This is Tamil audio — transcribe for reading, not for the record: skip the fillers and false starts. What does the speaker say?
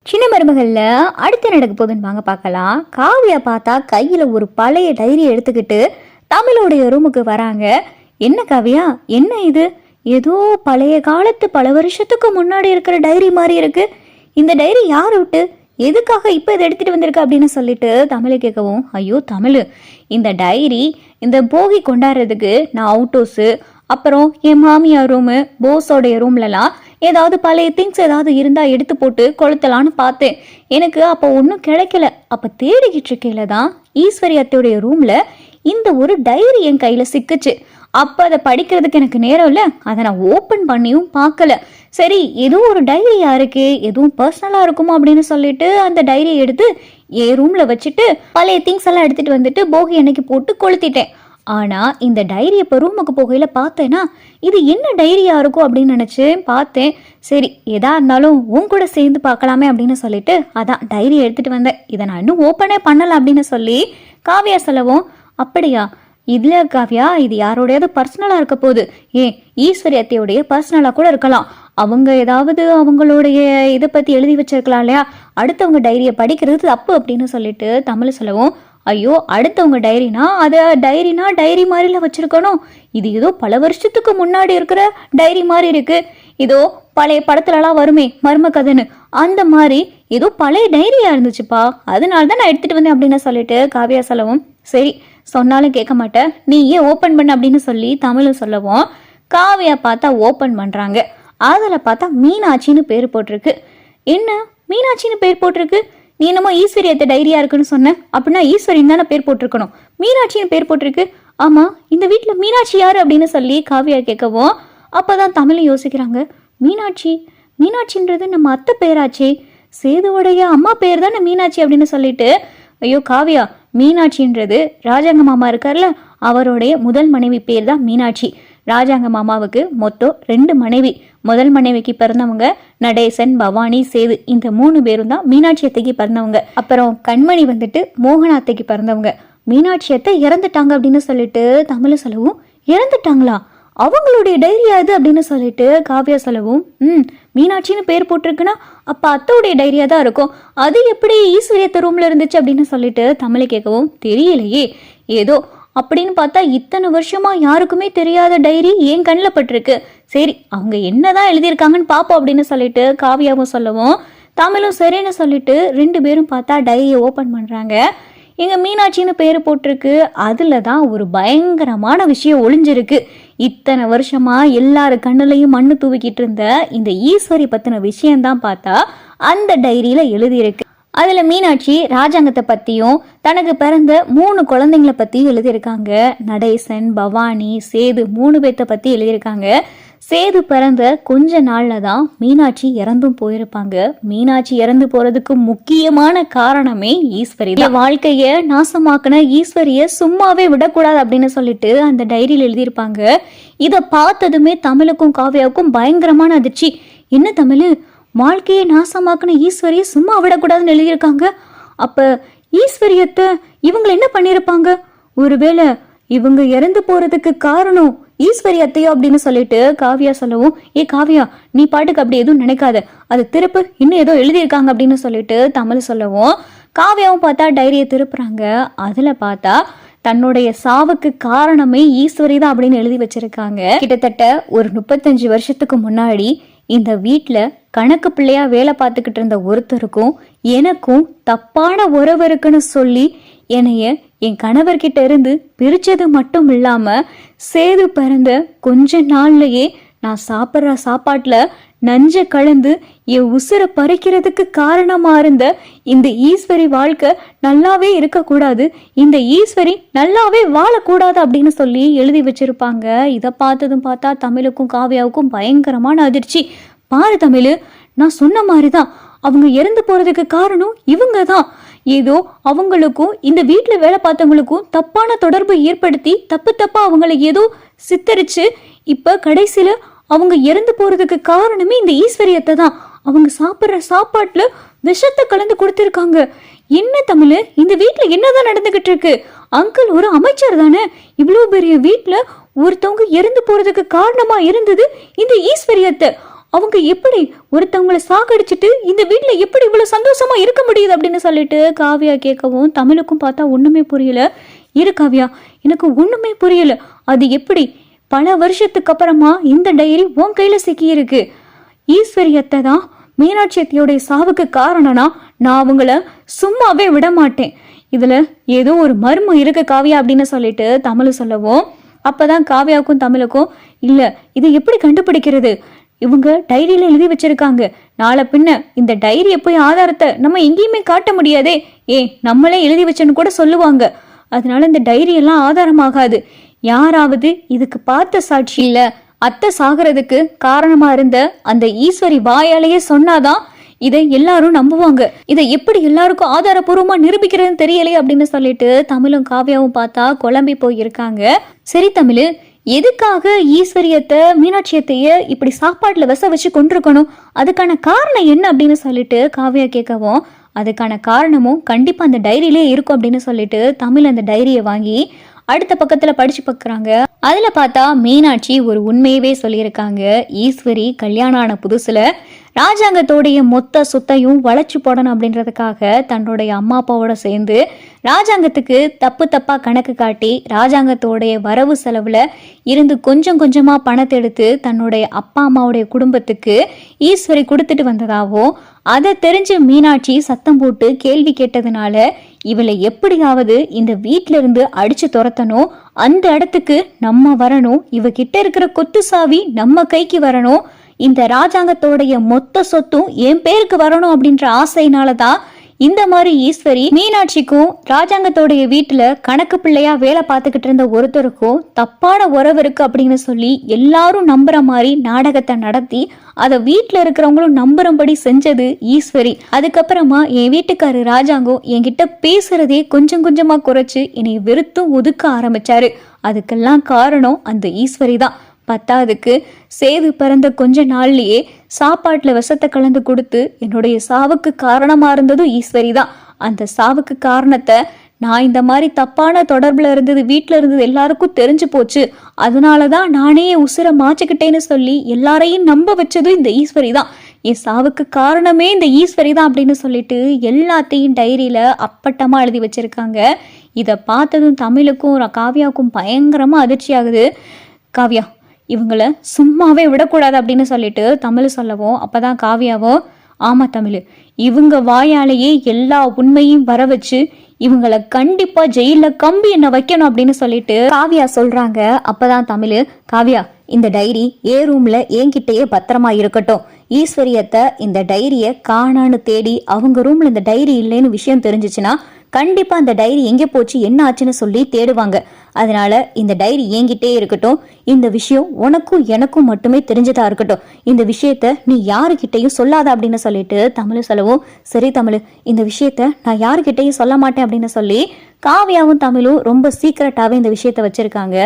சின்ன மருமகள்ல அடுத்து நடக்க போகுதுன்னு வாங்க பார்க்கலாம். காவியா பார்த்தா கையில ஒரு பழைய டைரி எடுத்துக்கிட்டு தமிழோடைய ரூமுக்கு வராங்க. என்ன காவியா, என்ன இது? ஏதோ பழைய காலத்து பல வருஷத்துக்கு முன்னாடி இருக்கிற டைரி மாதிரி இருக்கு. இந்த டைரி யார் விட்டு எதுக்காக இப்போ இதை எடுத்துட்டு வந்திருக்க அப்படின்னு சொல்லிட்டு தமிழை கேட்கவும், ஐயோ தமிழ், இந்த டைரி இந்த போகி கொண்டாடுறதுக்கு நான் அவுட் ஹவுஸு, அப்புறம் என் மாமியார் ரூமு, போஸோடைய ரூம்லலாம் ஏதாவது பழைய திங்ஸ் ஏதாவது இருந்தால் எடுத்து போட்டு கொளுத்தலான்னு பார்த்தேன். எனக்கு அப்போ ஒன்றும் கிடைக்கல. அப்போ தேடிக்கிட்டு இருக்கையில தான் ஈஸ்வரி அத்தையுடைய ரூமில் இந்த ஒரு டைரி என் கையில் சிக்குச்சு. அப்போ அதை படிக்கிறதுக்கு எனக்கு நேரம் இல்லை, அதை நான் ஓப்பன் பண்ணியும் பார்க்கல. சரி, எதுவும் ஒரு டைரி யாருக்கு எதுவும் பர்சனலாக இருக்குமோ அப்படின்னு சொல்லிட்டு அந்த டைரியை எடுத்து என் ரூமில் வச்சுட்டு பழைய திங்ஸ் எல்லாம் எடுத்துகிட்டு வந்துட்டு போகி அன்னைக்கு போட்டு கொளுத்திட்டேன். ஆனால் இந்த டைரி இப்போ ரூமுக்கு போகையில் பார்த்தேன்னா இது என்ன டைரியா இருக்கும் அப்படின்னு நினச்சி பார்த்தேன். சரி, எதா இருந்தாலும் உன் கூட சேர்ந்து பார்க்கலாமே அப்படின்னு சொல்லிட்டு அதான் டைரி எடுத்துகிட்டு வந்தேன். இதை நான் இன்னும் ஓப்பனே பண்ணலை அப்படின்னு சொல்லி காவியா சொல்லவும், அப்படியா, இதில் காவியா இது யாரோடையாவது பர்சனலாக இருக்க போகுது. ஏன் ஈஸ்வரி அத்தையோடைய பர்சனலாக கூட இருக்கலாம். அவங்க ஏதாவது அவங்களுடைய இதை பற்றி எழுதி வச்சிருக்கலாம் இல்லையா, அடுத்தவங்க டைரியை படிக்கிறது தப்பு அப்படின்னு சொல்லிட்டு தமிழ் சொல்லவும், ஐயோ அடுத்தவங்க டைரினா அதை டைரி மாதிரில வச்சிருக்கணும். இது ஏதோ பல வருஷத்துக்கு முன்னாடி இருக்கிற டைரி மாதிரி இருக்கு. இதோ பழைய படத்துலலாம் வருமே மர்ம கதைன்னு, அந்த மாதிரி ஏதோ பழைய டைரியா இருந்துச்சுப்பா, அதனால தான் நான் எடுத்துட்டு வந்தேன் அப்படின்னு சொல்லிட்டு காவியா சொல்லவும், சரி சொன்னாலும் கேட்க மாட்டேன், நீ ஏன் ஓப்பன் பண்ண அப்படின்னு சொல்லி தமிழும் சொல்லவும், காவியா பார்த்தா ஓப்பன் பண்றாங்க. அதில் பார்த்தா மீனாட்சின்னு பேர் போட்டிருக்கு. என்ன மீனாட்சின்னு பேர் போட்டிருக்கு? நீ என்னமோ ஈஸ்வரி அத்தை டைரியா இருக்குன்னு சொன்ன, அப்படின்னா ஈஸ்வரின்னு தானே பேர் போட்டிருக்கணும். மீனாட்சின்னு பேர் போட்டிருக்கு. ஆமா, இந்த வீட்டில் மீனாட்சி யாரு அப்படின்னு சொல்லி காவியா கேட்கவும், அப்போதான் தமிழ் யோசிக்கிறாங்க. மீனாட்சின்றது நம்ம அத்தை பேராச்சே, சேதுவோடைய அம்மா பேர் தானே மீனாட்சி அப்படின்னு சொல்லிட்டு, ஐயோ காவியா, மீனாட்சின்றது ராஜாங்க மாமா இருக்கார்ல, அவருடைய முதல் மனைவி பேர் தான் மீனாட்சி. ராஜாங்க மாமாவுக்கு மொத்தம் 2 மனைவி. முதல் மனைவிக்கு பிறந்தவங்க நடேசன், பவானி, சேது, இந்த 3 பேரும் தான் மீனாட்சி அத்தைக்கு பிறந்தவங்க. அப்புறம் கண்மணி வந்துட்டு மோகனா அத்தைக்கு பிறந்தவங்க. மீனாட்சி அத்தை இறந்துட்டாங்க அப்படின்னு சொல்லிட்டு தமிழ் சொல்லவும், இறந்துட்டாங்களா, அவங்களுடைய டைரியா அது அப்படின்னு சொல்லிட்டு காவியா சொல்லவும், மீனாட்சின்னு பேர் போட்டிருக்குன்னா அப்ப அத்தையுடைய டைரியா தான் இருக்கும். அது எப்படி ஈஸ்வரி அத்தை ரூம்ல இருந்துச்சு அப்படின்னு சொல்லிட்டு தமிழை கேட்கவும், தெரியலையே, ஏதோ அப்படின்னு பார்த்தா இத்தனை வருஷமா யாருக்குமே தெரியாத டைரி என் கண்ணில் பட்டிருக்கு. சரி, அவங்க என்னதான் எழுதியிருக்காங்கன்னு பார்ப்போம் அப்படின்னு சொல்லிட்டு காவியாவும் சொல்லவும், தமிழும் சரின்னு சொல்லிட்டு 2 பேரும் பார்த்தா டைரியை ஓப்பன் பண்றாங்க. எங்க மீனாட்சின்னு பேர் போட்டிருக்கு. அதுல தான் ஒரு பயங்கரமான விஷயம் ஒளிஞ்சிருக்கு. இத்தனை வருஷமா எல்லாரு கண்ணுலையும் மண்ணு தூவிக்கிட்டு இருந்த இந்த ஈஸ்வரி பத்தின விஷயம்தான் பார்த்தா அந்த டைரியில எழுதியிருக்கு. அதுல மீனாட்சி ராஜாங்கத்தை பத்தியும் தனக்கு பிறந்த 3 குழந்தைங்களை பத்தியும் எழுதியிருக்காங்க. நடேசன், பவானி, சேது 3 பேர்த்த பத்தி எழுதியிருக்காங்க. சேது பிறந்த கொஞ்ச நாள்ல தான் மீனாட்சி இறந்தும் போயிருப்பாங்க. மீனாட்சி இறந்து போறதுக்கு முக்கியமான காரணமே ஈஸ்வரி. வாழ்க்கைய நாசமாக்குன ஈஸ்வரிய சும்மாவே விடக்கூடாது அப்படின்னு சொல்லிட்டு அந்த டைரியில் எழுதியிருப்பாங்க. இதை பார்த்ததுமே தமிழுக்கும் காவியாவுக்கும் பயங்கரமான அதிர்ச்சி. என்ன தமிழ், வாழ்க்கையை நாசமாக்குன ஈஸ்வரியை சும்மா விடக்கூடாதுன்னு எழுதியிருக்காங்க. அப்ப ஈஸ்வரியத்தை இவங்க என்ன பண்ணியிருப்பாங்க? ஒருவேளை இவங்க இறந்து போறதுக்கு காரணம் ஈஸ்வரி அத்தையோ அப்படின்னு சொல்லிட்டு காவியா சொல்லவும், காவியா, நீ பாட்டுக்கு அப்படி எதுவும் நினைக்காத, அது திருப்பு, இன்னும் ஏதோ எழுதியிருக்காங்க அப்படின்னு சொல்லிட்டு தமிழ் சொல்லவும், காவியாவும் பார்த்தா டைரியை திருப்புறாங்க. அதுல பார்த்தா தன்னுடைய சாவுக்கு காரணமே ஈஸ்வரி தான் அப்படின்னு எழுதி வச்சிருக்காங்க. கிட்டத்தட்ட ஒரு 35 வருஷத்துக்கு முன்னாடி இந்த வீட்டில் கணக்கு பிள்ளையா வேலை பார்த்துக்கிட்டு இருந்த ஒருத்தருக்கும் எனக்கும் தப்பான உறவு இருக்குன்னு சொல்லி என்னைய என் கணவர்கிட்ட இருந்து பிரிச்சது மட்டும் இல்லாம சேது பிறந்த கொஞ்ச நாள்லயே நான் சாப்பிட்ற சாப்பாட்டுல நஞ்ச கலந்து என் உசுரை பறிக்கிறதுக்கு காரணமா இருந்த இந்த ஈஸ்வரி வாழ்க்கை நல்லாவே இருக்கக்கூடாது, இந்த ஈஸ்வரி நல்லாவே வாழக்கூடாது அப்படின்னு சொல்லி எழுதி வச்சிருப்பாங்க. இதை பார்த்ததும் பார்த்தா தமிழுக்கும் காவியாவுக்கும் பயங்கரமான அதிர்ச்சி. பாரு தமிழ், நான் சொன்ன மாதிரிதான் அவங்க இறந்து போறதுக்கு காரணம் இவங்க தான். ஏதோ அவங்களுக்கும் இந்த வீட்டுல வேலை பார்த்தவங்களுக்கும் தப்பான தொடர்பு ஏற்படுத்தி தப்பா அவங்களை ஏதோ சித்தரிச்சு இப்ப கடைசியில அவங்க இறந்து போறதுக்கு காரணமே இந்த ஈஸ்வரியத்தை தான். அவங்க சாப்பிட்ற சாப்பாட்டுல விஷத்தை கலந்து கொடுத்திருக்காங்க. என்ன தமிழ், இந்த வீட்டுல என்னதான் நடந்துகிட்டு இருக்கு? அங்கிள் ஒரு அமைச்சர் தானே, இவ்வளவு பெரிய வீட்டுல ஒருத்தவங்க இறந்து போறதுக்கு காரணமா இருந்தது இந்த ஈஸ்வரியத்தை. அவங்க எப்படி ஒருத்தவங்களை சாகடிச்சிட்டு இந்த வீட்டுல எப்படி இவ்வளவு சந்தோஷமா இருக்க முடியுது அப்படின்னு சொல்லிட்டு காவியா கேட்கவும் தமிழுக்கும் பார்த்தா ஒண்ணுமே புரியல. இரு காவியா, எனக்கு ஒண்ணுமே புரியல. அது எப்படி பல வருஷத்துக்கு அப்புறமா இந்த டைரி உன் கையில சிக்கி இருக்கு? ஈஸ்வரி அத்தை தான் மீனாட்சி அத்தையோடைய சாவுக்கு காரணம்னா நான் அவங்கள சும்மாவே விட மாட்டேன். இதுல ஏதோ ஒரு மர்மம் இருக்கு காவியா அப்படின்னு சொல்லிட்டு தமிழ் சொல்லவும், அப்பதான் காவியாவுக்கும் தமிழுக்கும் இல்ல இதை எப்படி கண்டுபிடிக்கிறது, இவங்க டைரியில எழுதி வச்சிருக்காங்க, நாளை பின்ன இந்த டைரியை போய் ஆதாரத்தை நம்ம எங்கேயுமே காட்ட முடியாதே, நம்மளே எழுதி வச்சேன்னு கூட சொல்லுவாங்க, அதனால இந்த டைரி எல்லாம் ஆதாரமாகாது, யாராவது இதுக்கு பார்த்த சாட்சி இல்ல அத்தை சாகிறதுக்கு காரணமா இருந்த அந்த ஈஸ்வரி வாயாலேயே சொன்னாதான் இதை எல்லாரும் நம்புவாங்க. இதை எப்படி எல்லாருக்கும் ஆதாரபூர்வமா நிரூபிக்கிறதுன்னு தெரியலையே அப்படின்னு சொல்லிட்டு தமிழும் காவியாவும் பார்த்தா குழம்பி போயிருக்காங்க. சரி தமிழ், எதுக்காக ஈஸ்வரியத்தை மீனாட்சியத்தைய இப்படி சாப்பாட்டுல விச வச்சு கொண்டிருக்கணும், அதுக்கான காரணம் என்ன அப்படின்னு சொல்லிட்டு காவியா கேட்கவும், அதுக்கான காரணமும் கண்டிப்பா அந்த டைரியிலே இருக்கும் அப்படின்னு சொல்லிட்டு தமிழ் அந்த டைரியை வாங்கி அடுத்த பக்கத்துல படிச்சு பார்க்குறாங்க. அதுல பார்த்தா மீனாட்சி ஒரு உண்மையவே சொல்லியிருக்காங்க. ஈஸ்வரி கல்யாணம் ஆன புதுசுல ராஜாங்கத்தோடைய மொத்த சொத்தையும் வளைச்சு போடணும் அப்படின்றதுக்காக தன்னுடைய அம்மா அப்பாவோட சேர்ந்து ராஜாங்கத்துக்கு தப்பா கணக்கு காட்டி ராஜாங்கத்தோடைய வரவு செலவுல இருந்து கொஞ்சம் கொஞ்சமா பணத்தை எடுத்து தன்னுடைய அப்பா அம்மாவுடைய குடும்பத்துக்கு ஈஸ்வரி கொடுத்துட்டு வந்ததாகவும், அதை தெரிஞ்சு மீனாட்சி சத்தம் போட்டு கேள்வி கேட்டதுனால இவளை எப்படியாவது இந்த வீட்டில இருந்து அடிச்சு துரத்தணும், அந்த இடத்துக்கு நம்ம வரணும், இவகிட்ட இருக்கிற கொத்து சாவி நம்ம கைக்கு வரணும், இந்த ராஜாங்கத்தோடைய மொத்த சொத்தும் என் பேருக்கு வரணும் அப்படின்ற ஆசையினாலதான் இந்த மாதிரி ஈஸ்வரி மீனாட்சிக்கும் ராஜாங்கத்தோடைய வீட்டுல கணக்கு பிள்ளையா வேலை பார்த்துக்கிட்டு இருந்த ஒருத்தருக்கும் தப்பான உறவு இருக்கு அப்படின்னு சொல்லி எல்லாரும் நம்புற மாதிரி நாடகத்தை நடத்தி அதை வீட்டுல இருக்கிறவங்களும் நம்புறபடி செஞ்சது ஈஸ்வரி. அதுக்கப்புறமா என் வீட்டுக்காரு ராஜாங்கம் என்கிட்ட பேசுறதே கொஞ்சம் கொஞ்சமா குறைச்சு என்னை வெறுத்தும் ஒதுக்க ஆரம்பிச்சாரு. அதுக்கெல்லாம் காரணம் அந்த ஈஸ்வரி தான். பத்தாவதுக்கு சேது பிறந்த கொஞ்ச நாள்லயே சாப்பாட்டுல விஷத்தை கலந்து கொடுத்து என்னுடைய சாவுக்கு காரணமா இருந்ததும் ஈஸ்வரி தான். அந்த சாவுக்கு காரணத்தை நான் இந்த மாதிரி தப்பான தொடர்புல இருந்தது வீட்டுல இருந்தது எல்லாருக்கும் தெரிஞ்சு போச்சு, அதனாலதான் நானே உசுரை மாச்சுக்கிட்டேன்னு சொல்லி எல்லாரையும் நம்ப வச்சதும் இந்த ஈஸ்வரி தான். என் சாவுக்கு காரணமே இந்த ஈஸ்வரி தான் அப்படின்னு சொல்லிட்டு எல்லாத்தையும் டைரியில அப்பட்டமா எழுதி வச்சிருக்காங்க. இதை பார்த்ததும் தமிழுக்கும் காவியாவுக்கும் பயங்கரமா அதிர்ச்சி ஆகுது. காவியா, இவங்களை சும்மாவே விடக்கூடாது அப்படின்னு சொல்லிட்டு தமிழ் சொல்லவும், அப்பதான் காவியாவோ, ஆமா தமிழ், இவங்க வாயாலேயே எல்லா உண்மையும் வர வச்சு இவங்களை கண்டிப்பா ஜெயில கம்பி என்ன வைக்கணும் அப்படின்னு சொல்லிட்டு காவியா சொல்றாங்க. அப்பதான் தமிழ், காவியா இந்த டைரி ரூம்ல என்கிட்டயே பத்திரமா இருக்கட்டும், ஈஸ்வரியத்தை இந்த டைரிய காணான்னு தேடி அவங்க ரூம்ல இந்த டைரி இல்லைன்னு விஷயம் தெரிஞ்சிச்சுன்னா கண்டிப்பா அந்த டைரி எங்கே போச்சு என்ன ஆச்சுன்னு சொல்லி தேடுவாங்க, அதனால இந்த டைரி என்கிட்டே இருக்கட்டும், இந்த விஷயம் உனக்கும் எனக்கும் மட்டுமே தெரிஞ்சதா இருக்கட்டும், இந்த விஷயத்த நீ யாருக்கிட்டையும் சொல்லாத அப்படின்னு சொல்லிட்டு தமிழ் சொல்லவும், சரி தமிழ், இந்த விஷயத்த நான் யாருக்கிட்டையும் சொல்ல மாட்டேன் அப்படின்னு சொல்லி காவியாவும் தமிழும் ரொம்ப சீக்கிரட்டாவே இந்த விஷயத்த வச்சிருக்காங்க.